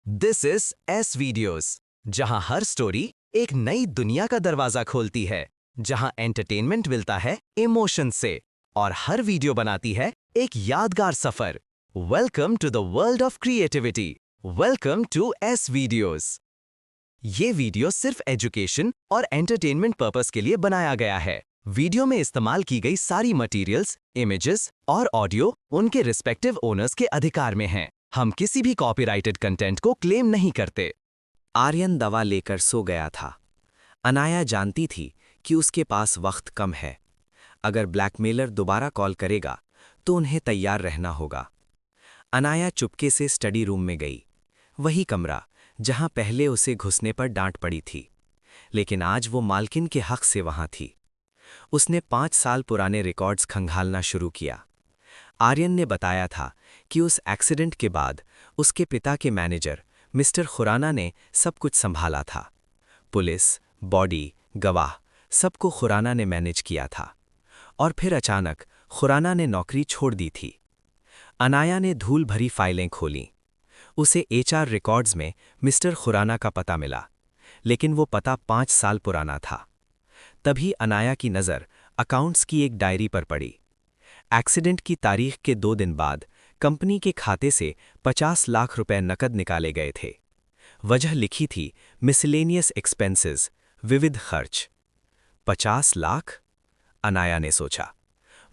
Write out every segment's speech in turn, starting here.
This is S videos, जहां हर story एक नई दुनिया का दरवाजा खोलती है, जहां एंटरटेनमेंट मिलता है इमोशन से और हर वीडियो बनाती है एक यादगार सफर। Welcome to the world of creativity. Welcome to S videos. ये वीडियो सिर्फ एजुकेशन और एंटरटेनमेंट पर्पस के लिए बनाया गया है। वीडियो में इस्तेमाल की गई सारी मटेरियल्स, इमेजेस और ऑडियो उनके रिस्पेक्टिव ओनर्स के अधिकार में हैं। हम किसी भी कॉपीराइटेड कंटेंट को क्लेम नहीं करते। आर्यन दवा लेकर सो गया था। अनाया जानती थी कि उसके पास वक्त कम है। अगर ब्लैकमेलर दोबारा कॉल करेगा तो उन्हें तैयार रहना होगा। अनाया चुपके से स्टडी रूम में गई, वही कमरा जहां पहले उसे घुसने पर डांट पड़ी थी, लेकिन आज वो मालकिन के हक से वहां थी। उसने 5 साल पुराने रिकॉर्ड्स खंगालना शुरू किया। आर्यन ने बताया था कि उस एक्सीडेंट के बाद उसके पिता के मैनेजर मिस्टर खुराना ने सब कुछ संभाला था। पुलिस, बॉडी, गवाह, सबको खुराना ने मैनेज किया था। और फिर अचानक खुराना ने नौकरी छोड़ दी थी। अनाया ने धूल भरी फाइलें खोलीं। उसे एचआर रिकॉर्ड्स में मिस्टर खुराना का पता मिला, लेकिन वो पता 5 साल पुराना था। तभी अनाया की नज़र अकाउंट्स की एक डायरी पर पड़ी। एक्सीडेंट की तारीख के 2 दिन बाद कंपनी के खाते से 50 लाख रुपए नकद निकाले गए थे। वजह लिखी थी मिसलेनियस एक्सपेंसेस, विविध खर्च। 50 लाख? अनाया ने सोचा।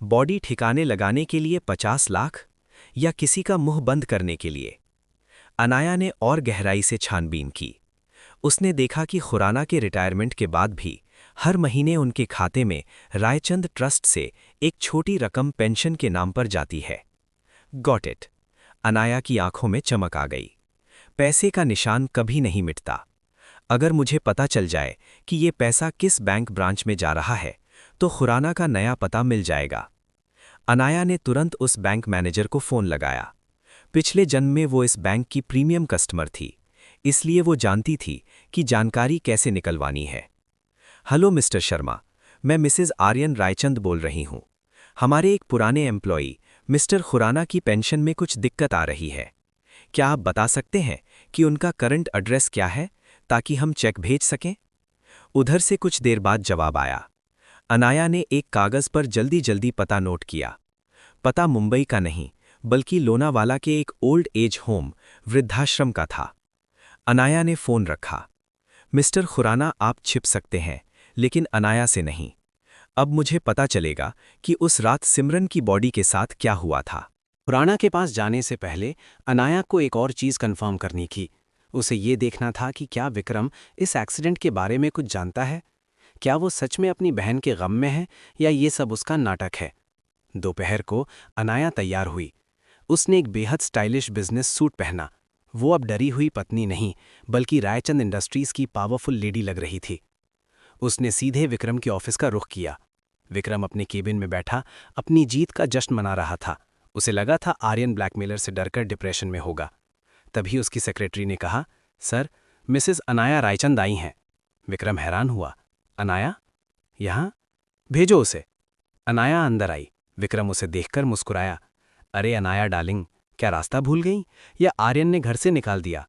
बॉडी ठिकाने लगाने के लिए 50 लाख, या किसी का मुंह बंद करने के लिए? अनाया ने और गहराई से छानबीन की। उसने देखा कि खुराना के रिटायरमेंट के बाद भी हर महीने उनके खाते में रायचंद ट्रस्ट से एक छोटी रकम पेंशन के नाम पर जाती है। Got it. अनाया की आंखों में चमक आ गई। पैसे का निशान कभी नहीं मिटता। अगर मुझे पता चल जाए कि ये पैसा किस बैंक ब्रांच में जा रहा है, तो खुराना का नया पता मिल जाएगा। अनाया ने तुरंत उस बैंक मैनेजर को फ़ोन लगाया। पिछले जन्म में वो इस बैंक की प्रीमियम कस्टमर थी, इसलिए वो जानती थी कि जानकारी कैसे निकलवानी है। हेलो मिस्टर शर्मा, मैं मिसेज आर्यन रायचंद बोल रही हूँ। हमारे एक पुराने एम्प्लॉई मिस्टर खुराना की पेंशन में कुछ दिक्कत आ रही है। क्या आप बता सकते हैं कि उनका करंट एड्रेस क्या है, ताकि हम चेक भेज सकें? उधर से कुछ देर बाद जवाब आया। अनाया ने एक कागज़ पर जल्दी जल्दी पता नोट किया। पता मुंबई का नहीं, बल्कि लोनावाला के एक ओल्ड एज होम, वृद्धाश्रम का था। अनाया ने फ़ोन रखा। मिस्टर खुराना, आप छिप सकते हैं, लेकिन अनाया से नहीं। अब मुझे पता चलेगा कि उस रात सिमरन की बॉडी के साथ क्या हुआ था। खुराना के पास जाने से पहले अनाया को एक और चीज़ कंफर्म करनी थी। उसे ये देखना था कि क्या विक्रम इस एक्सीडेंट के बारे में कुछ जानता है। क्या वो सच में अपनी बहन के गम में है, या ये सब उसका नाटक है। दोपहर को अनाया तैयार हुई। उसने एक बेहद स्टाइलिश बिजनेस सूट पहना। वो अब डरी हुई पत्नी नहीं, बल्कि रायचंद इंडस्ट्रीज की पावरफुल लेडी लग रही थी। उसने सीधे विक्रम के ऑफिस का रुख किया। विक्रम अपने केबिन में बैठा अपनी जीत का जश्न मना रहा था। उसे लगा था आर्यन ब्लैकमेलर से डरकर डिप्रेशन में होगा। तभी उसकी सेक्रेटरी ने कहा, सर, मिसेस अनाया रायचंद आई हैं। विक्रम हैरान हुआ। अनाया? यहाँ? भेजो उसे। अनाया अंदर आई। विक्रम उसे देखकर मुस्कुराया। अरे अनाया डार्लिंग, क्या रास्ता भूल गई, या आर्यन ने घर से निकाल दिया?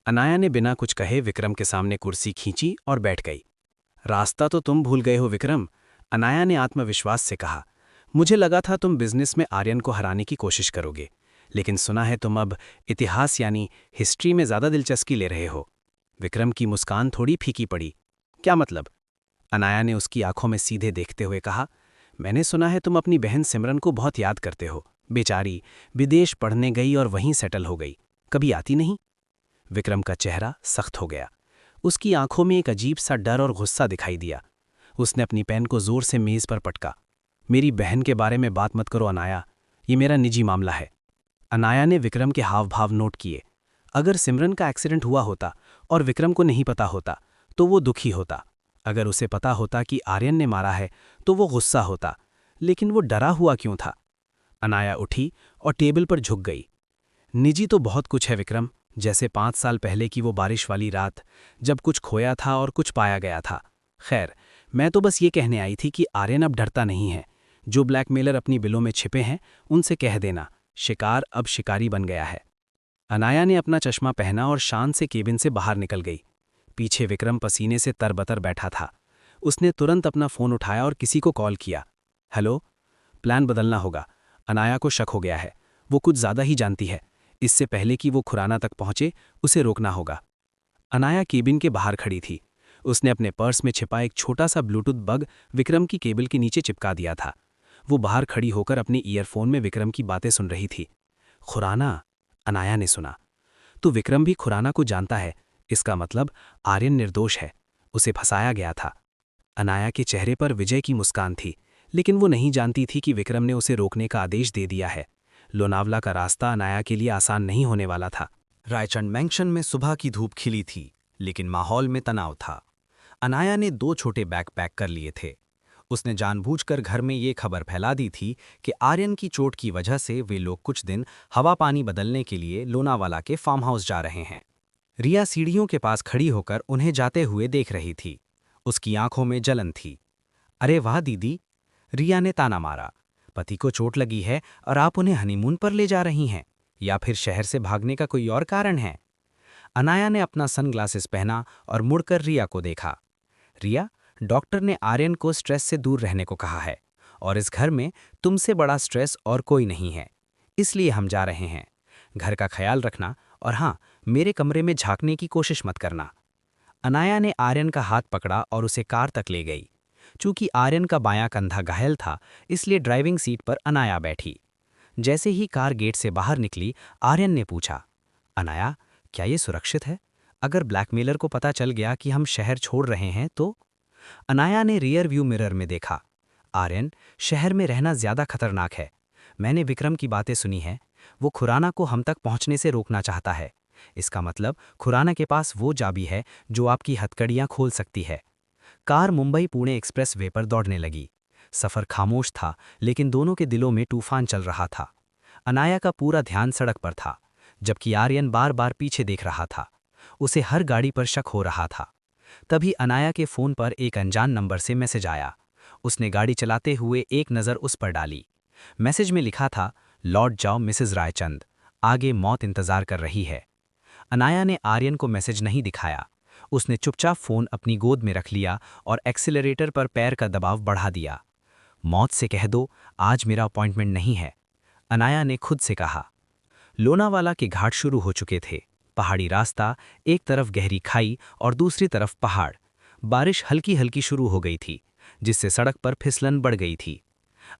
अनाया ने बिना कुछ कहे विक्रम के सामने कुर्सी खींची और बैठ गई। रास्ता तो तुम भूल गए हो विक्रम, अनाया ने आत्मविश्वास से कहा। मुझे लगा था तुम बिजनेस में आर्यन को हराने की कोशिश करोगे, लेकिन सुना है तुम अब इतिहास यानी हिस्ट्री में ज़्यादा दिलचस्पी ले रहे हो। विक्रम की मुस्कान थोड़ी फीकी पड़ी। क्या मतलब? अनाया ने उसकी आंखों में सीधे देखते हुए कहा, मैंने सुना है तुम अपनी बहन सिमरन को बहुत याद करते हो। बेचारी विदेश पढ़ने गई और वहीं सेटल हो गई, कभी आती नहीं। विक्रम का चेहरा सख्त हो गया। उसकी आंखों में एक अजीब सा डर और गुस्सा दिखाई दिया। उसने अपनी पेन को जोर से मेज पर पटका। मेरी बहन के बारे में बात मत करो अनाया, ये मेरा निजी मामला है। अनाया ने विक्रम के हाव भाव नोट किए। अगर सिमरन का एक्सीडेंट हुआ होता और विक्रम को नहीं पता होता, तो वो दुखी होता। अगर उसे पता होता कि आर्यन ने मारा है, तो वो गुस्सा होता। लेकिन वो डरा हुआ क्यों था? अनाया उठी और टेबल पर झुक गई। निजी तो बहुत कुछ है विक्रम, जैसे 5 साल पहले की वो बारिश वाली रात, जब कुछ खोया था और कुछ पाया गया था। खैर, मैं तो बस ये कहने आई थी कि आर्यन अब डरता नहीं है। जो ब्लैकमेलर अपनी बिलों में छिपे हैं, उनसे कह देना, शिकार अब शिकारी बन गया है। अनाया ने अपना चश्मा पहना और शान से केबिन से बाहर निकल गई। पीछे विक्रम पसीने से तरबतर बैठा था। उसने तुरंत अपना फ़ोन उठाया और किसी को कॉल किया। हेलो, प्लान बदलना होगा। अनाया को शक हो गया है। वो कुछ ज़्यादा ही जानती है। इससे पहले कि वो खुराना तक पहुंचे, उसे रोकना होगा। अनाया केबिन के बाहर खड़ी थी। उसने अपने पर्स में छिपा एक छोटा सा ब्लूटूथ बग विक्रम की केबल के नीचे चिपका दिया था। वो बाहर खड़ी होकर अपने ईयरफोन में विक्रम की बातें सुन रही थी। खुराना, अनाया ने सुना। तो विक्रम भी खुराना को जानता है। इसका मतलब आर्यन निर्दोष है। उसे फंसाया गया था। अनाया के चेहरे पर विजय की मुस्कान थी, लेकिन वो नहीं जानती थी कि विक्रम ने उसे रोकने का आदेश दे दिया है। लोनावला का रास्ता अनाया के लिए आसान नहीं होने वाला था। रायचंद मैंशन में सुबह की धूप खिली थी, लेकिन माहौल में तनाव था। अनाया ने 2 छोटे बैग पैक कर लिए थे। उसने जानबूझकर घर में ये खबर फैला दी थी कि आर्यन की चोट की वजह से वे लोग कुछ दिन हवा पानी बदलने के लिए लोनावाला के फार्म हाउस जा रहे हैं। रिया सीढ़ियों के पास खड़ी होकर उन्हें जाते हुए देख रही थी। उसकी आंखों में जलन थी। अरे वाह दीदी, रिया ने ताना मारा। पति को चोट लगी है और आप उन्हें हनीमून पर ले जा रही हैं, या फिर शहर से भागने का कोई और कारण है? अनाया ने अपना सनग्लासेस पहना और मुड़कर रिया को देखा। रिया, डॉक्टर ने आर्यन को स्ट्रेस से दूर रहने को कहा है, और इस घर में तुमसे बड़ा स्ट्रेस और कोई नहीं है, इसलिए हम जा रहे हैं। घर का ख्याल रखना, और हाँ, मेरे कमरे में झांकने की कोशिश मत करना। अनाया ने आर्यन का हाथ पकड़ा और उसे कार तक ले गई। चूंकि आर्यन का बायां कंधा घायल था, इसलिए ड्राइविंग सीट पर अनाया बैठी। जैसे ही कार गेट से बाहर निकली, आर्यन ने पूछा, अनाया, क्या ये सुरक्षित है? अगर ब्लैकमेलर को पता चल गया कि हम शहर छोड़ रहे हैं तो? अनाया ने रियर व्यू मिरर में देखा। आर्यन, शहर में रहना ज्यादा खतरनाक है। मैंने विक्रम की बातें सुनी हैं। वो खुराना को हम तक पहुंचने से रोकना चाहता है। इसका मतलब खुराना के पास वो चाबी है जो आपकी हथकड़ियां खोल सकती है। Car Mumbai Pune express way पर दौड़ने लगी। सफर खामोश था, लेकिन दोनों के दिलों में तूफान चल रहा था। अनाया का पूरा ध्यान सड़क पर था, जबकि आर्यन बार बार पीछे देख रहा था। उसे हर गाड़ी पर शक हो रहा था। तभी अनाया के फोन पर एक अनजान नंबर से मैसेज आया। उसने गाड़ी चलाते हुए एक नज़र उस पर डाली। मैसेज में लिखा था, लौट जाओ मिसेज रायचंद, आगे मौत इंतजार कर रही है। अनाया ने आर्यन को मैसेज नहीं दिखाया। उसने चुपचाप फोन अपनी गोद में रख लिया और एक्सीलरेटर पर पैर का दबाव बढ़ा दिया। मौत से कह दो, आज मेरा अपॉइंटमेंट नहीं है, अनाया ने खुद से कहा। लोनावाला के घाट शुरू हो चुके थे। पहाड़ी रास्ता, एक तरफ गहरी खाई और दूसरी तरफ पहाड़। बारिश हल्की हल्की शुरू हो गई थी, जिससे सड़क पर फिसलन बढ़ गई थी।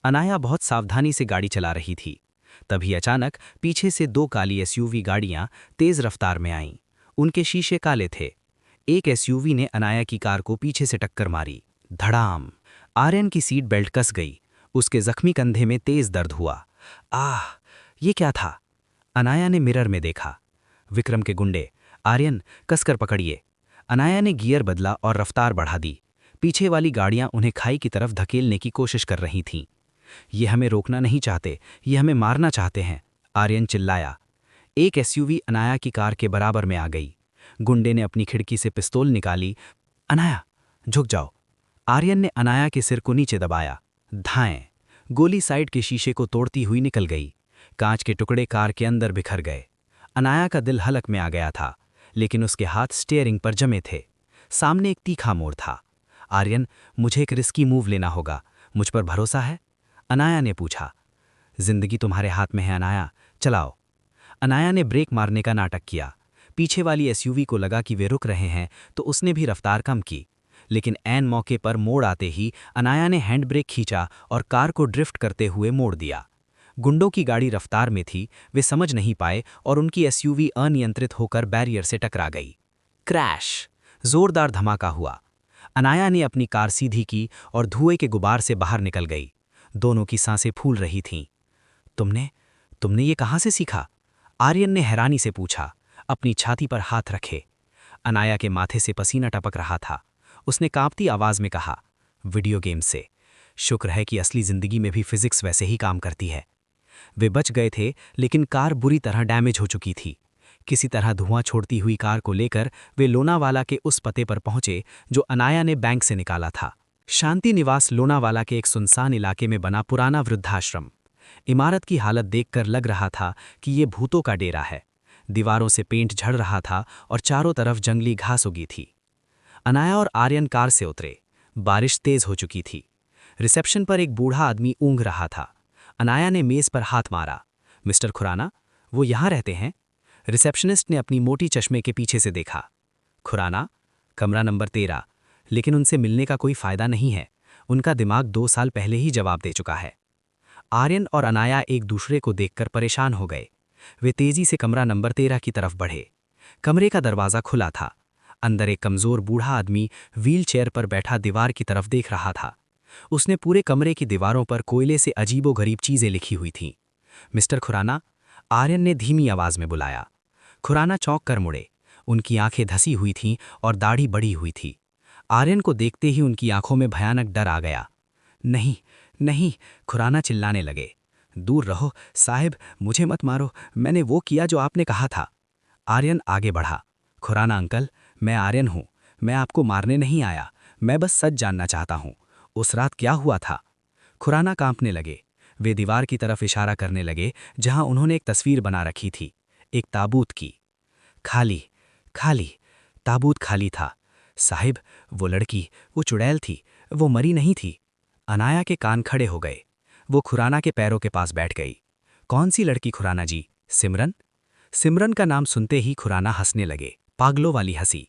अनाया बहुत सावधानी से गाड़ी चला रही थी। तभी अचानक पीछे से 2 काली एसयूवी गाड़ियां तेज रफ्तार में आईं। उनके शीशे काले थे। एक एसयूवी ने अनाया की कार को पीछे से टक्कर मारी। धड़ाम! आर्यन की सीट बेल्ट कस गई। उसके जख्मी कंधे में तेज दर्द हुआ। आह! ये क्या था? अनाया ने मिरर में देखा। विक्रम के गुंडे। आर्यन, कसकर पकड़िए। अनाया ने गियर बदला और रफ्तार बढ़ा दी। पीछे वाली गाड़ियां उन्हें खाई की तरफ धकेलने की कोशिश कर रही थीं। ये हमें रोकना नहीं चाहते, ये हमें मारना चाहते हैं, आर्यन चिल्लाया। एक एसयूवी अनाया की कार के बराबर में आ गई। गुंडे ने अपनी खिड़की से पिस्तौल निकाली। अनाया, झुक जाओ। आर्यन ने अनाया के सिर को नीचे दबाया। धाएं! गोली साइड के शीशे को तोड़ती हुई निकल गई। कांच के टुकड़े कार के अंदर बिखर गए। अनाया का दिल हलक में आ गया था, लेकिन उसके हाथ स्टीयरिंग पर जमे थे। सामने एक तीखा मोड़ था। आर्यन, मुझे एक रिस्की मूव लेना होगा, मुझ पर भरोसा है? अनाया ने पूछा। जिंदगी तुम्हारे हाथ में है अनाया, चलाओ। अनाया ने ब्रेक मारने का नाटक किया। पीछे वाली एसयूवी को लगा कि वे रुक रहे हैं, तो उसने भी रफ्तार कम की। लेकिन ऐन मौके पर मोड़ आते ही अनाया ने हैंड ब्रेक खींचा और कार को ड्रिफ्ट करते हुए मोड़ दिया। गुंडों की गाड़ी रफ्तार में थी, वे समझ नहीं पाए और उनकी एसयूवी अनियंत्रित होकर बैरियर से टकरा गई। क्रैश! जोरदार धमाका हुआ। अनाया ने अपनी कार सीधी की और धुएं के गुबार से बाहर निकल गई। दोनों की सांसें फूल रही थीं। तुमने ये कहाँ से सीखा? आर्यन ने हैरानी से पूछा, अपनी छाती पर हाथ रखे। अनाया के माथे से पसीना टपक रहा था। उसने कांपती आवाज में कहा, वीडियो गेम से। शुक्र है कि असली जिंदगी में भी फिजिक्स वैसे ही काम करती है। वे बच गए थे, लेकिन कार बुरी तरह डैमेज हो चुकी थी। किसी तरह धुआं छोड़ती हुई कार को लेकर वे लोनावाला के उस पते पर पहुंचे जो अनाया ने बैंक से निकाला था। शांति निवास लोनावाला के एक सुनसान इलाके में बना पुराना वृद्धाश्रम। इमारत की हालत देखकर लग रहा था कि ये भूतों का डेरा है। दीवारों से पेंट झड़ रहा था और चारों तरफ जंगली घास उगी थी। अनाया और आर्यन कार से उतरे। बारिश तेज हो चुकी थी। रिसेप्शन पर एक बूढ़ा आदमी ऊँघ रहा था। अनाया ने मेज पर हाथ मारा। मिस्टर खुराना, वो यहाँ रहते हैं? रिसेप्शनिस्ट ने अपनी मोटी चश्मे के पीछे से देखा। खुराना, कमरा नंबर 13, लेकिन उनसे मिलने का कोई फायदा नहीं है। उनका दिमाग 2 साल पहले ही जवाब दे चुका है। आर्यन और अनाया एक दूसरे को देखकर परेशान हो गए। वे तेजी से कमरा नंबर 13 की तरफ बढ़े। कमरे का दरवाज़ा खुला था। अंदर एक कमज़ोर बूढ़ा आदमी व्हील चेयर पर बैठा दीवार की तरफ देख रहा था। उसने पूरे कमरे की दीवारों पर कोयले से अजीबोगरीब चीज़ें लिखी हुई थीं। मिस्टर खुराना, आर्यन ने धीमी आवाज़ में बुलाया। खुराना चौंक कर मुड़े। उनकी आंखें धसी हुई थीं और दाढ़ी बढ़ी हुई थी। आर्यन को देखते ही उनकी आंखों में भयानक डर आ गया। नहीं, नहीं, खुराना चिल्लाने लगे। दूर रहो साहिब, मुझे मत मारो, मैंने वो किया जो आपने कहा था। आर्यन आगे बढ़ा। खुराना अंकल, मैं आर्यन हूँ। मैं आपको मारने नहीं आया, मैं बस सच जानना चाहता हूँ। उस रात क्या हुआ था? खुराना कांपने लगे। वे दीवार की तरफ इशारा करने लगे जहां उन्होंने एक तस्वीर बना रखी थी, एक ताबूत की। खाली, खाली, ताबूत खाली था। साहिब, वो लड़की, वो चुड़ैल थी, वो मरी नहीं थी। अनाया के कान खड़े हो गए। वो खुराना के पैरों के पास बैठ गई। कौन सी लड़की खुराना जी? सिमरन? सिमरन का नाम सुनते ही खुराना हंसने लगे, पागलों वाली हंसी।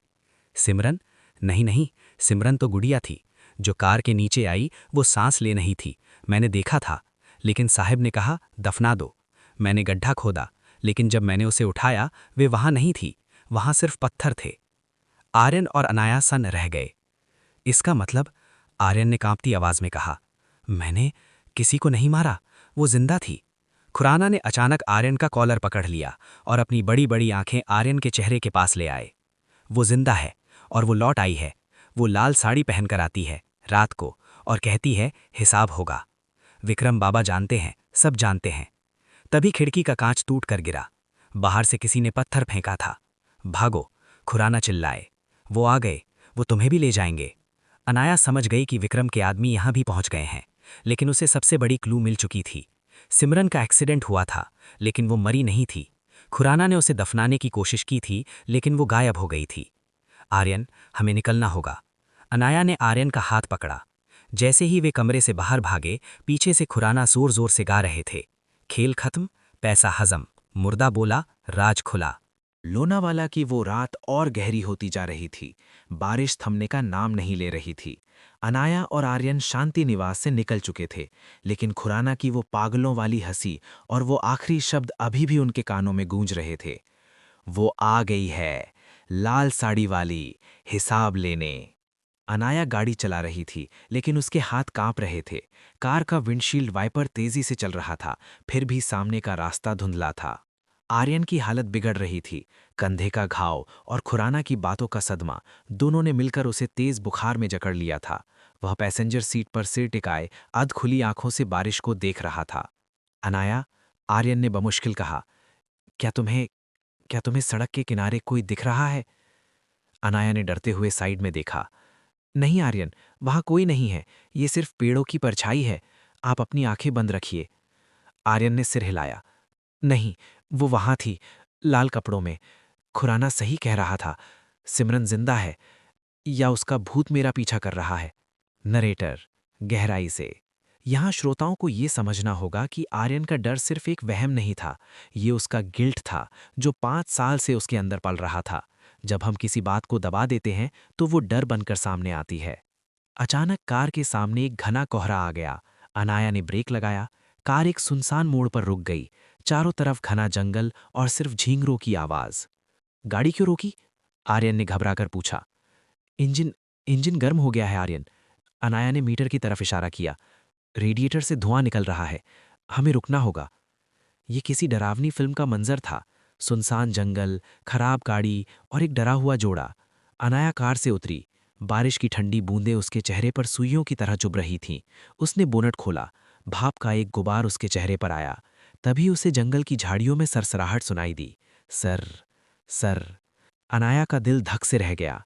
सिमरन? नहीं नहीं, सिमरन तो गुड़िया थी। जो कार के नीचे आई वो सांस ले नहीं थी, मैंने देखा था। लेकिन साहिब ने कहा दफना दो। मैंने गड्ढा खोदा, लेकिन जब मैंने उसे उठाया वे वहां नहीं थी, वहां सिर्फ पत्थर थे। आर्यन और अनाया सन्न रह गए। इसका मतलब? आर्यन ने कांपती आवाज में कहा। मैंने किसी को नहीं मारा, वो जिंदा थी। खुराना ने अचानक आर्यन का कॉलर पकड़ लिया और अपनी बड़ी बड़ी आंखें आर्यन के चेहरे के पास ले आए। वो जिंदा है और वो लौट आई है। वो लाल साड़ी पहनकर आती है रात को और कहती है हिसाब होगा। विक्रम बाबा जानते हैं, सब जानते हैं। तभी खिड़की का कांच टूट कर गिरा। बाहर से किसी ने पत्थर फेंका था। भागो, खुराना चिल्लाए। वो आ गए, वो तुम्हें भी ले जाएंगे। अनाया समझ गई कि विक्रम के आदमी यहां भी पहुंच गए हैं, लेकिन उसे सबसे बड़ी क्लू मिल चुकी थी। सिमरन का एक्सीडेंट हुआ था, लेकिन वो मरी नहीं थी। खुराना ने उसे दफनाने की कोशिश की थी, लेकिन वो गायब हो गई थी। आर्यन, हमें निकलना होगा। अनाया ने आर्यन का हाथ पकड़ा। जैसे ही वे कमरे से बाहर भागे, पीछे से खुराना जोर जोर से गा रहे थे, खेल खत्म, पैसा हजम, मुर्दा बोला, राज खुला। लोनावाला की वो रात और गहरी होती जा रही थी। बारिश थमने का नाम नहीं ले रही थी। अनाया और आर्यन शांति निवास से निकल चुके थे, लेकिन खुराना की वो पागलों वाली हंसी और वो आखिरी शब्द अभी भी उनके कानों में गूंज रहे थे। वो आ गई है, लाल साड़ी वाली, हिसाब लेने। अनाया गाड़ी चला रही थी, लेकिन उसके हाथ कांप रहे थे। कार का विंडशील्ड वाइपर तेजी से चल रहा था, फिर भी सामने का रास्ता धुंधला था। आर्यन की हालत बिगड़ रही थी। कंधे का घाव और खुराना की बातों का सदमा, दोनों ने मिलकर उसे तेज बुखार में जकड़ लिया था। वह पैसेंजर सीट पर सिर टिकाए अध खुली आंखों से बारिश को देख रहा था। अनाया, आर्यन ने बमुश्किल कहा, क्या तुम्हें सड़क के किनारे कोई दिख रहा है? अनाया ने डरते हुए साइड में देखा। नहीं आर्यन, वहां कोई नहीं है, ये सिर्फ पेड़ों की परछाई है। आप अपनी आंखें बंद रखिए। आर्यन ने सिर हिलाया। नहीं, वो वहां थी, लाल कपड़ों में। खुराना सही कह रहा था, सिमरन जिंदा है, या उसका भूत मेरा पीछा कर रहा है। नरेटर गहराई से। यहां श्रोताओं को ये समझना होगा कि आर्यन का डर सिर्फ एक वहम नहीं था, ये उसका गिल्ट था जो 5 साल से उसके अंदर पल रहा था। जब हम किसी बात को दबा देते हैं तो वो डर बनकर सामने आती है। अचानक कार के सामने एक घना कोहरा आ गया। अनाया ने ब्रेक लगाया। कार एक सुनसान मोड़ पर रुक गई। चारों तरफ घना जंगल और सिर्फ झींगरों की आवाज। गाड़ी क्यों रोकी? आर्यन ने घबराकर पूछा। इंजन गर्म हो गया है आर्यन। अनाया ने मीटर की तरफ इशारा किया। रेडिएटर से धुआं निकल रहा है, हमें रुकना होगा। ये किसी डरावनी फिल्म का मंजर था। सुनसान जंगल, खराब गाड़ी और एक डरा हुआ जोड़ा। अनाया कार से उतरी। बारिश की ठंडी बूंदें उसके चेहरे पर सुइयों की तरह चुभ रही थीं। उसने बोनट खोला। भाप का एक गुबार उसके चेहरे पर आया। तभी उसे जंगल की झाड़ियों में सरसराहट सुनाई दी। Sir, sir. अनाया का दिल धक से रह गया।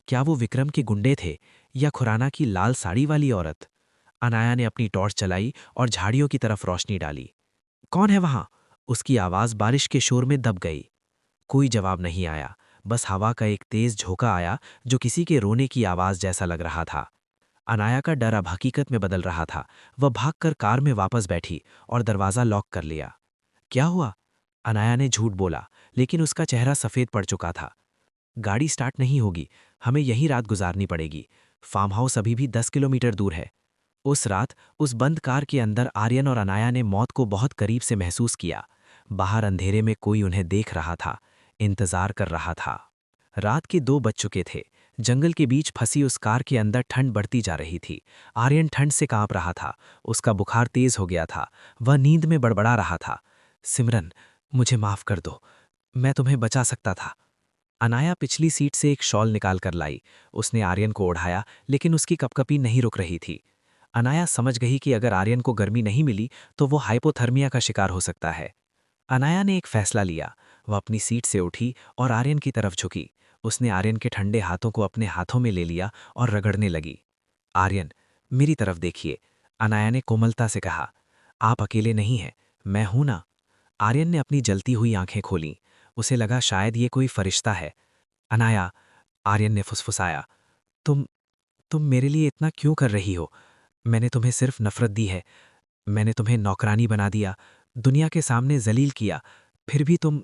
क्या वो विक्रम के गुंडे थे या खुराना की लाल साड़ी वाली औरत? अनाया ने अपनी टॉर्च चलाई और झाड़ियों की तरफ रोशनी डाली। कौन है वहां? उसकी आवाज बारिश के शोर में दब गई। कोई जवाब नहीं आया, बस हवा का एक तेज झोंका आया जो किसी के रोने की आवाज जैसा लग रहा था। अनाया का डर अब हकीकत में बदल रहा था। वह भागकर कार में वापस बैठी और दरवाज़ा लॉक कर लिया। क्या हुआ? अनाया ने झूठ बोला, लेकिन उसका चेहरा सफ़ेद पड़ चुका था। गाड़ी स्टार्ट नहीं होगी, हमें यहीं रात गुजारनी पड़ेगी। फार्म हाउस अभी भी 10 किलोमीटर दूर है। उस रात उस बंद कार के अंदर आर्यन और अनाया ने मौत को बहुत करीब से महसूस किया। बाहर अंधेरे में कोई उन्हें देख रहा था, इंतजार कर रहा था। रात के 2 बज चुके थे। जंगल के बीच फंसी उस कार के अंदर ठंड बढ़ती जा रही थी। आर्यन ठंड से कांप रहा था, उसका बुखार तेज हो गया था। वह नींद में बड़बड़ा रहा था। सिमरन, मुझे माफ कर दो, मैं तुम्हें बचा सकता था। अनाया पिछली सीट से एक शॉल निकाल कर लाई। उसने आर्यन को ओढ़ाया, लेकिन उसकी कपकपी नहीं रुक रही थी। अनाया समझ गई कि अगर आर्यन को गर्मी नहीं मिली तो वो हाइपोथर्मिया का शिकार हो सकता है। अनाया ने एक फैसला लिया। वह अपनी सीट से उठी और आर्यन की तरफ झुकी। उसने आर्यन के ठंडे हाथों को अपने हाथों में ले लिया और रगड़ने लगी। आर्यन, मेरी तरफ देखिए, अनाया ने कोमलता से कहा। आप अकेले नहीं हैं, मैं हूं ना। आर्यन ने अपनी जलती हुई आंखें खोलीं। उसे लगा शायद ये कोई फरिश्ता है। अनाया, आर्यन ने फुसफुसाया, तुम मेरे लिए इतना क्यों कर रही हो? मैंने तुम्हें सिर्फ नफरत दी है। मैंने तुम्हें नौकरानी बना दिया, दुनिया के सामने जलील किया, फिर भी तुम।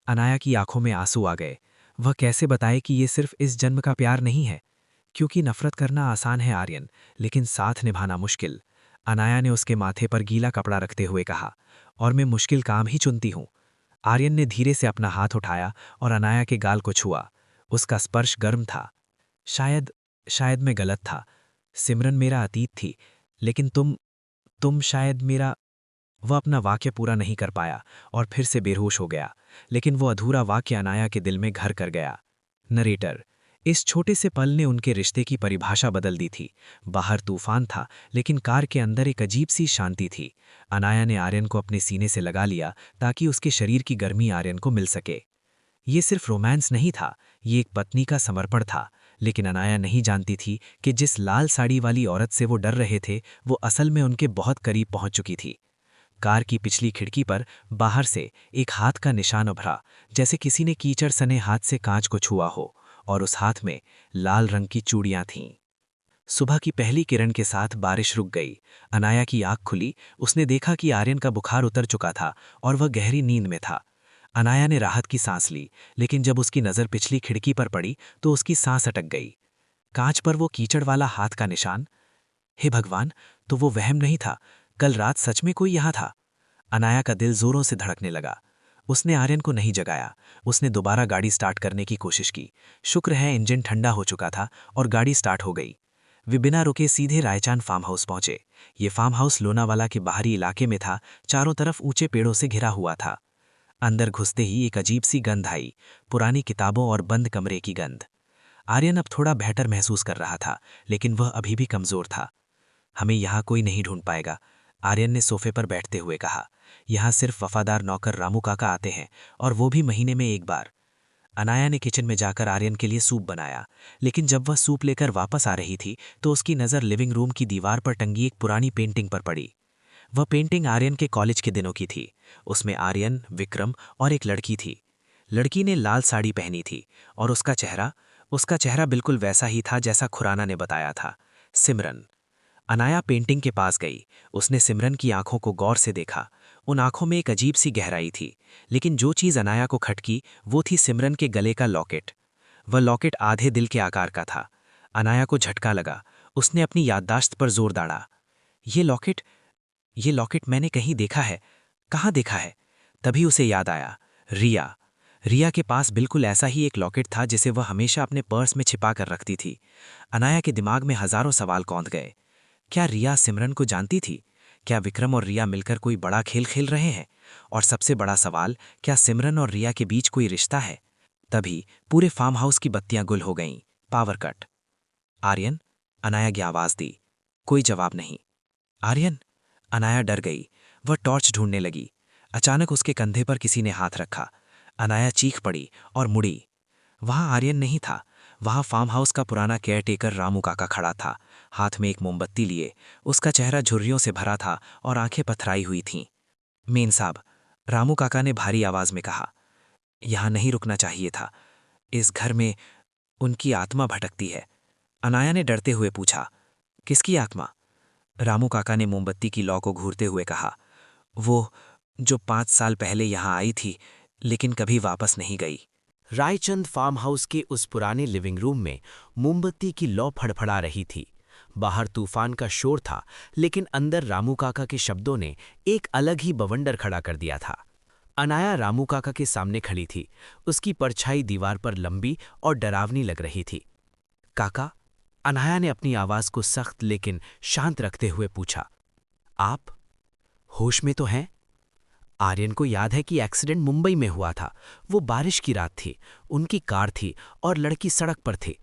अनाया की आंखों में आंसू आ गए। वह कैसे बताए कि ये सिर्फ इस जन्म का प्यार नहीं है? क्योंकि नफरत करना आसान है आर्यन, लेकिन साथ निभाना मुश्किल। अनाया ने उसके माथे पर गीला कपड़ा रखते हुए कहा, और मैं मुश्किल काम ही चुनती हूँ। आर्यन ने धीरे से अपना हाथ उठाया और अनाया के गाल को छुआ। उसका स्पर्श गर्म था। शायद शायद मैं गलत था। सिमरन मेरा अतीत थी, लेकिन तुम शायद मेरा। वह अपना वाक्य पूरा नहीं कर पाया और फिर से बेहोश हो गया, लेकिन वो अधूरा वाक्य अनाया के दिल में घर कर गया। नरेटर, इस छोटे से पल ने उनके रिश्ते की परिभाषा बदल दी थी। बाहर तूफान था, लेकिन कार के अंदर एक अजीब सी शांति थी। अनाया ने आर्यन को अपने सीने से लगा लिया ताकि उसके शरीर की गर्मी आर्यन को मिल सके। ये सिर्फ रोमांस नहीं था, ये एक पत्नी का समर्पण था। लेकिन अनाया नहीं जानती थी कि जिस लाल साड़ी वाली औरत से वो डर रहे थे, वो असल में उनके बहुत करीब पहुंच चुकी थी। कार की पिछली खिड़की पर बाहर से एक हाथ का निशान उभरा, जैसे किसी ने कीचड़ सने हाथ से कांच को छुआ हो, और उस हाथ में लाल रंग की चूड़ियां थीं। सुबह की पहली किरण के साथ बारिश रुक गई। अनाया की आंख खुली। उसने देखा कि आर्यन का बुखार उतर चुका था और वह गहरी नींद में था। अनाया ने राहत की सांस ली, लेकिन जब उसकी नज़र पिछली खिड़की पर पड़ी तो उसकी सांस अटक गई। कांच पर वो कीचड़ वाला हाथ का निशान। हे भगवान, तो वो वहम नहीं था, कल रात सच में कोई यहाँ था। अनाया का दिल जोरों से धड़कने लगा। उसने आर्यन को नहीं जगाया। उसने दोबारा गाड़ी स्टार्ट करने की कोशिश की। शुक्र है इंजन ठंडा हो चुका था और गाड़ी स्टार्ट हो गई। वे बिना रुके सीधे रायचांद फार्म हाउस पहुंचे। ये फार्म हाउस लोनावाला के बाहरी इलाके में था, चारों तरफ ऊंचे पेड़ों से घिरा हुआ था। अंदर घुसते ही एक अजीब सी गंध आई, पुरानी किताबों और बंद कमरे की गंध। आर्यन अब थोड़ा बेहतर महसूस कर रहा था, लेकिन वह अभी भी कमजोर था। हमें यहाँ कोई नहीं ढूंढ पाएगा, आर्यन ने सोफे पर बैठते हुए कहा। यहाँ सिर्फ वफादार नौकर रामू काका आते हैं, और वो भी महीने में एक बार। अनाया ने किचन में जाकर आर्यन के लिए सूप बनाया, लेकिन जब वह सूप लेकर वापस आ रही थी तो उसकी नज़र लिविंग रूम की दीवार पर टंगी एक पुरानी पेंटिंग पर पड़ी। वह पेंटिंग आर्यन के कॉलेज के दिनों की थी। उसमें आर्यन, विक्रम और एक लड़की थी। लड़की ने लाल साड़ी पहनी थी और उसका चेहरा बिल्कुल वैसा ही था जैसा खुराना ने बताया था, सिमरन। अनाया पेंटिंग के पास गई। उसने सिमरन की आंखों को गौर से देखा। उन आंखों में एक अजीब सी गहराई थी, लेकिन जो चीज़ अनाया को खटकी वो थी सिमरन के गले का लॉकेट। वह लॉकेट आधे दिल के आकार का था। अनाया को झटका लगा। उसने अपनी याददाश्त पर जोर दाड़ा। ये लॉकेट मैंने कहीं देखा है। कहाँ देखा है? तभी उसे याद आया, रिया के पास बिल्कुल ऐसा ही एक लॉकेट था जिसे वह हमेशा अपने पर्स में छिपा कर रखती थी। अनाया के दिमाग में हजारों सवाल कौंध गए। क्या रिया सिमरन को जानती थी? क्या विक्रम और रिया मिलकर कोई बड़ा खेल खेल रहे हैं? और सबसे बड़ा सवाल, क्या सिमरन और रिया के बीच कोई रिश्ता है? तभी पूरे फार्म हाउस की बत्तियां गुल हो गईं। Power cut. आर्यन, अनाया की आवाज दी। कोई जवाब नहीं। आर्यन, अनाया डर गई। वह टॉर्च ढूंढने लगी। अचानक उसके कंधे पर किसी ने हाथ रखा। अनाया चीख पड़ी और मुड़ी। वहां आर्यन नहीं था। वहां फार्म हाउस का पुराना केयरटेकर रामू काका खड़ा था, हाथ में एक मोमबत्ती लिए। उसका चेहरा झुर्रियों से भरा था और आंखें पथराई हुई थीं। मेन साहब, रामू काका ने भारी आवाज में कहा। यहाँ नहीं रुकना चाहिए था। इस घर में उनकी आत्मा भटकती है। अनाया ने डरते हुए पूछा, किसकी आत्मा? रामू काका ने मोमबत्ती की लौ को घूरते हुए कहा, वो जो 5 साल पहले यहाँ आई थी लेकिन कभी वापस नहीं गई। रायचंद फार्म हाउस के उस पुराने लिविंग रूम में मोमबत्ती की लौ फड़फड़ा रही थी। बाहर तूफान का शोर था, लेकिन अंदर रामू काका के शब्दों ने एक अलग ही बवंडर खड़ा कर दिया था। अनाया रामू काका के सामने खड़ी थी। उसकी परछाई दीवार पर लंबी और डरावनी लग रही थी। काका, अनाया ने अपनी आवाज को सख्त लेकिन शांत रखते हुए पूछा, आप होश में तो हैं? आर्यन को याद है कि एक्सीडेंट मुंबई में हुआ था। वो बारिश की रात थी, उनकी कार थी और लड़की सड़क पर थी।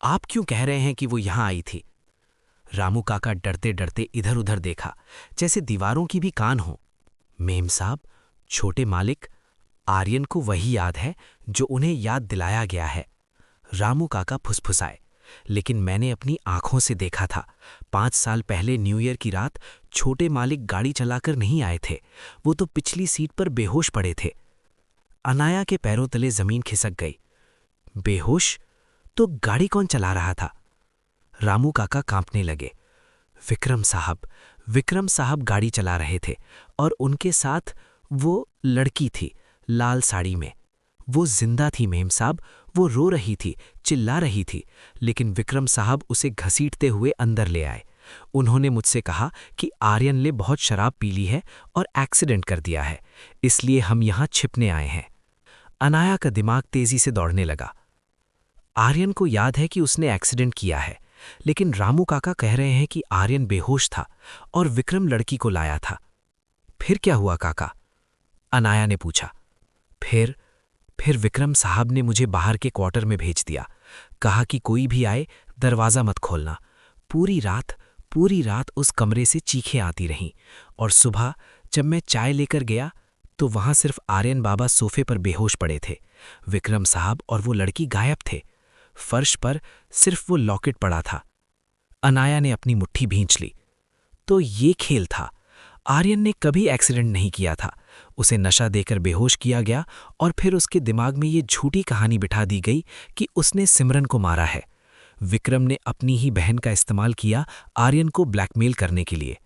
आप क्यों कह रहे हैं कि वो यहां आई थी? रामू काका डरते डरते इधर उधर देखा, जैसे दीवारों की भी कान हो। मेम साहब, छोटे मालिक, आर्यन को वही याद है जो उन्हें याद दिलाया गया है। रामू काका फुसफुसाए, लेकिन मैंने अपनी आंखों से देखा था। 5 साल पहले न्यू ईयर की रात छोटे मालिक गाड़ी चलाकर नहीं आए थे। वो तो पिछली सीट पर बेहोश पड़े थे। अनाया के पैरों तले जमीन खिसक गई। बेहोश? तो गाड़ी कौन चला रहा था? रामू काका कांपने लगे। विक्रम साहब गाड़ी चला रहे थे और उनके साथ वो लड़की थी, लाल साड़ी में। वो जिंदा थी मेम साहब। वो रो रही थी, चिल्ला रही थी, लेकिन विक्रम साहब उसे घसीटते हुए अंदर ले आए। उन्होंने मुझसे कहा कि आर्यन ने बहुत शराब पी ली है और एक्सीडेंट कर दिया है, इसलिए हम यहां छिपने आए हैं। अनाया का दिमाग तेजी से दौड़ने लगा। आर्यन को याद है कि उसने एक्सीडेंट किया है, लेकिन रामू काका कह रहे हैं कि आर्यन बेहोश था और विक्रम लड़की को लाया था। फिर क्या हुआ काका? अनाया ने पूछा। फिर विक्रम साहब ने मुझे बाहर के क्वार्टर में भेज दिया। कहा कि कोई भी आए दरवाज़ा मत खोलना। पूरी रात उस कमरे से चीखें आती रहीं और सुबह जब मैं चाय लेकर गया तो वहां सिर्फ आर्यन बाबा सोफे पर बेहोश पड़े थे। विक्रम साहब और वो लड़की गायब थे। फर्श पर सिर्फ वो लॉकेट पड़ा था। अनाया ने अपनी मुट्ठी भींच ली। तो ये खेल था। आर्यन ने कभी एक्सीडेंट नहीं किया था। उसे नशा देकर बेहोश किया गया और फिर उसके दिमाग में ये झूठी कहानी बिठा दी गई कि उसने सिमरन को मारा है। विक्रम ने अपनी ही बहन का इस्तेमाल किया आर्यन को ब्लैकमेल करने के लिए।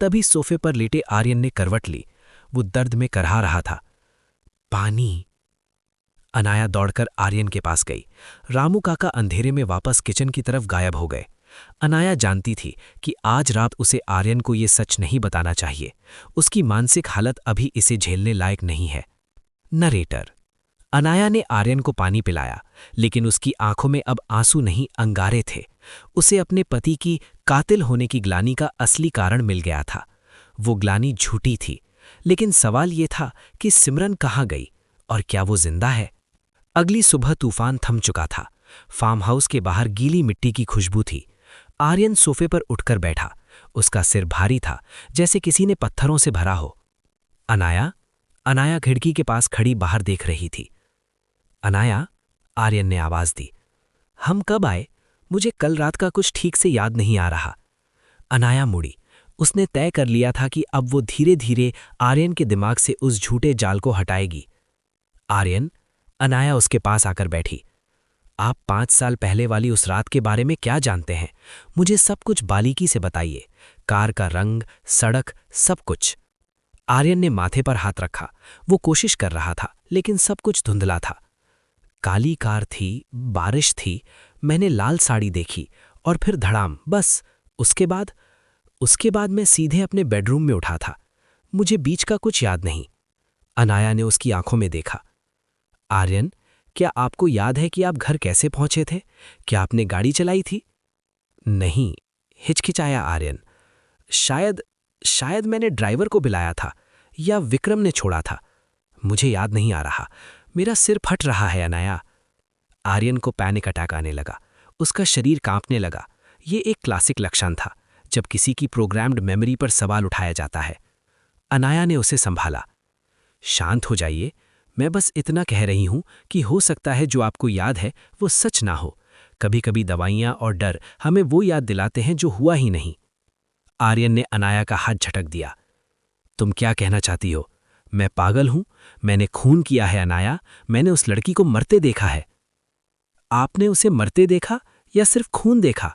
तभी सोफे पर लेटे आर्यन ने करवट ली। वो दर्द में करहा रहा था। पानी। अनाया दौड़कर आर्यन के पास गई। रामू काका अंधेरे में वापस किचन की तरफ गायब हो गए। अनाया जानती थी कि आज रात उसे आर्यन को ये सच नहीं बताना चाहिए। उसकी मानसिक हालत अभी इसे झेलने लायक नहीं है। नरेटर। अनाया ने आर्यन को पानी पिलाया, लेकिन उसकी आंखों में अब आंसू नहीं, अंगारे थे। उसे अपने पति की कातिल होने की ग्लानि का असली कारण मिल गया था। वो ग्लानि झूठी थी, लेकिन सवाल ये था कि सिमरन कहाँ गई और क्या वो जिंदा है? अगली सुबह तूफान थम चुका था। फार्म हाउस के बाहर गीली मिट्टी की खुशबू थी। आर्यन सोफे पर उठकर बैठा। उसका सिर भारी था, जैसे किसी ने पत्थरों से भरा हो। अनाया खिड़की के पास खड़ी बाहर देख रही थी। अनाया, आर्यन ने आवाज दी। हम कब आए? मुझे कल रात का कुछ ठीक से याद नहीं आ रहा। अनाया मुड़ी। उसने तय कर लिया था कि अब वो धीरे धीरे आर्यन के दिमाग से उस झूठे जाल को हटाएगी। आर्यन, अनाया उसके पास आकर बैठी। आप 5 साल पहले वाली उस रात के बारे में क्या जानते हैं? मुझे सब कुछ बारीकी से बताइए। कार का रंग, सड़क, सब कुछ। आर्यन ने माथे पर हाथ रखा। वो कोशिश कर रहा था, लेकिन सब कुछ धुंधला था। काली कार थी, बारिश थी, मैंने लाल साड़ी देखी और फिर धड़ाम, बस। उसके बाद मैं सीधे अपने बेडरूम में उठा था। मुझे बीच का कुछ याद नहीं। अनाया ने उसकी आंखों में देखा। आर्यन, क्या आपको याद है कि आप घर कैसे पहुंचे थे? क्या आपने गाड़ी चलाई थी? नहीं, हिचकिचाया आर्यन। शायद मैंने ड्राइवर को बुलाया था या विक्रम ने छोड़ा था। मुझे याद नहीं आ रहा। मेरा सिर फट रहा है अनाया। आर्यन को पैनिक अटैक आने लगा। उसका शरीर कांपने लगा। ये एक क्लासिक लक्षण था जब किसी की प्रोग्राम्ड मेमोरी पर सवाल उठाया जाता है। अनाया ने उसे संभाला। शांत हो जाइए। मैं बस इतना कह रही हूं कि हो सकता है जो आपको याद है वो सच ना हो। कभी कभी दवाइयां और डर हमें वो याद दिलाते हैं जो हुआ ही नहीं। आर्यन ने अनाया का हाथ झटक दिया। तुम क्या कहना चाहती हो? मैं पागल हूं, मैंने खून किया है अनाया, मैंने उस लड़की को मरते देखा है। आपने उसे मरते देखा या सिर्फ खून देखा?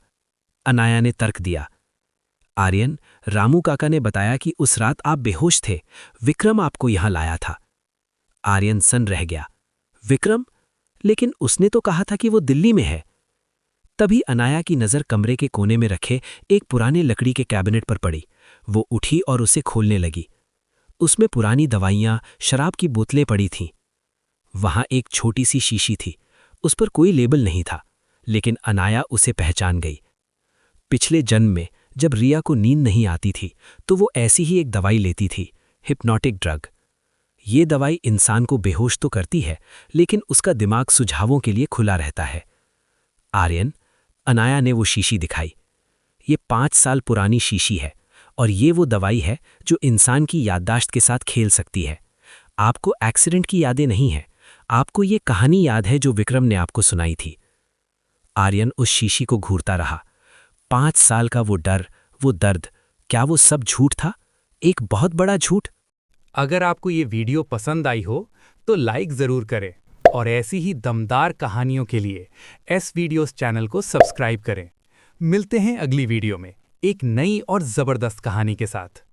अनाया ने तर्क दिया। आर्यन, रामू काका ने बताया कि उस रात आप बेहोश थे, विक्रम आपको यहां लाया था। आर्यन सन रह गया। विक्रम? लेकिन उसने तो कहा था कि वो दिल्ली में है। तभी अनाया की नज़र कमरे के कोने में रखे एक पुराने लकड़ी के कैबिनेट पर पड़ी। वो उठी और उसे खोलने लगी। उसमें पुरानी दवाइयां, शराब की बोतलें पड़ी थीं। वहां एक छोटी सी शीशी थी। उस पर कोई लेबल नहीं था, लेकिन अनाया उसे पहचान गई। पिछले जन्म में जब रिया को नींद नहीं आती थी तो वो ऐसी ही एक दवाई लेती थी, हिप्नोटिक ड्रग। ये दवाई इंसान को बेहोश तो करती है, लेकिन उसका दिमाग सुझावों के लिए खुला रहता है। आर्यन, अनाया ने वो शीशी दिखाई। ये 5 साल पुरानी शीशी है और ये वो दवाई है जो इंसान की याददाश्त के साथ खेल सकती है। आपको एक्सीडेंट की यादें नहीं हैं, आपको ये कहानी याद है जो विक्रम ने आपको सुनाई थी। आर्यन उस शीशी को घूरता रहा। 5 साल का वो डर, वो दर्द, क्या वो सब झूठ था? एक बहुत बड़ा झूठ? अगर आपको ये वीडियो पसंद आई हो तो लाइक ज़रूर करें और ऐसी ही दमदार कहानियों के लिए एस वीडियोस चैनल को सब्सक्राइब करें। मिलते हैं अगली वीडियो में एक नई और ज़बरदस्त कहानी के साथ।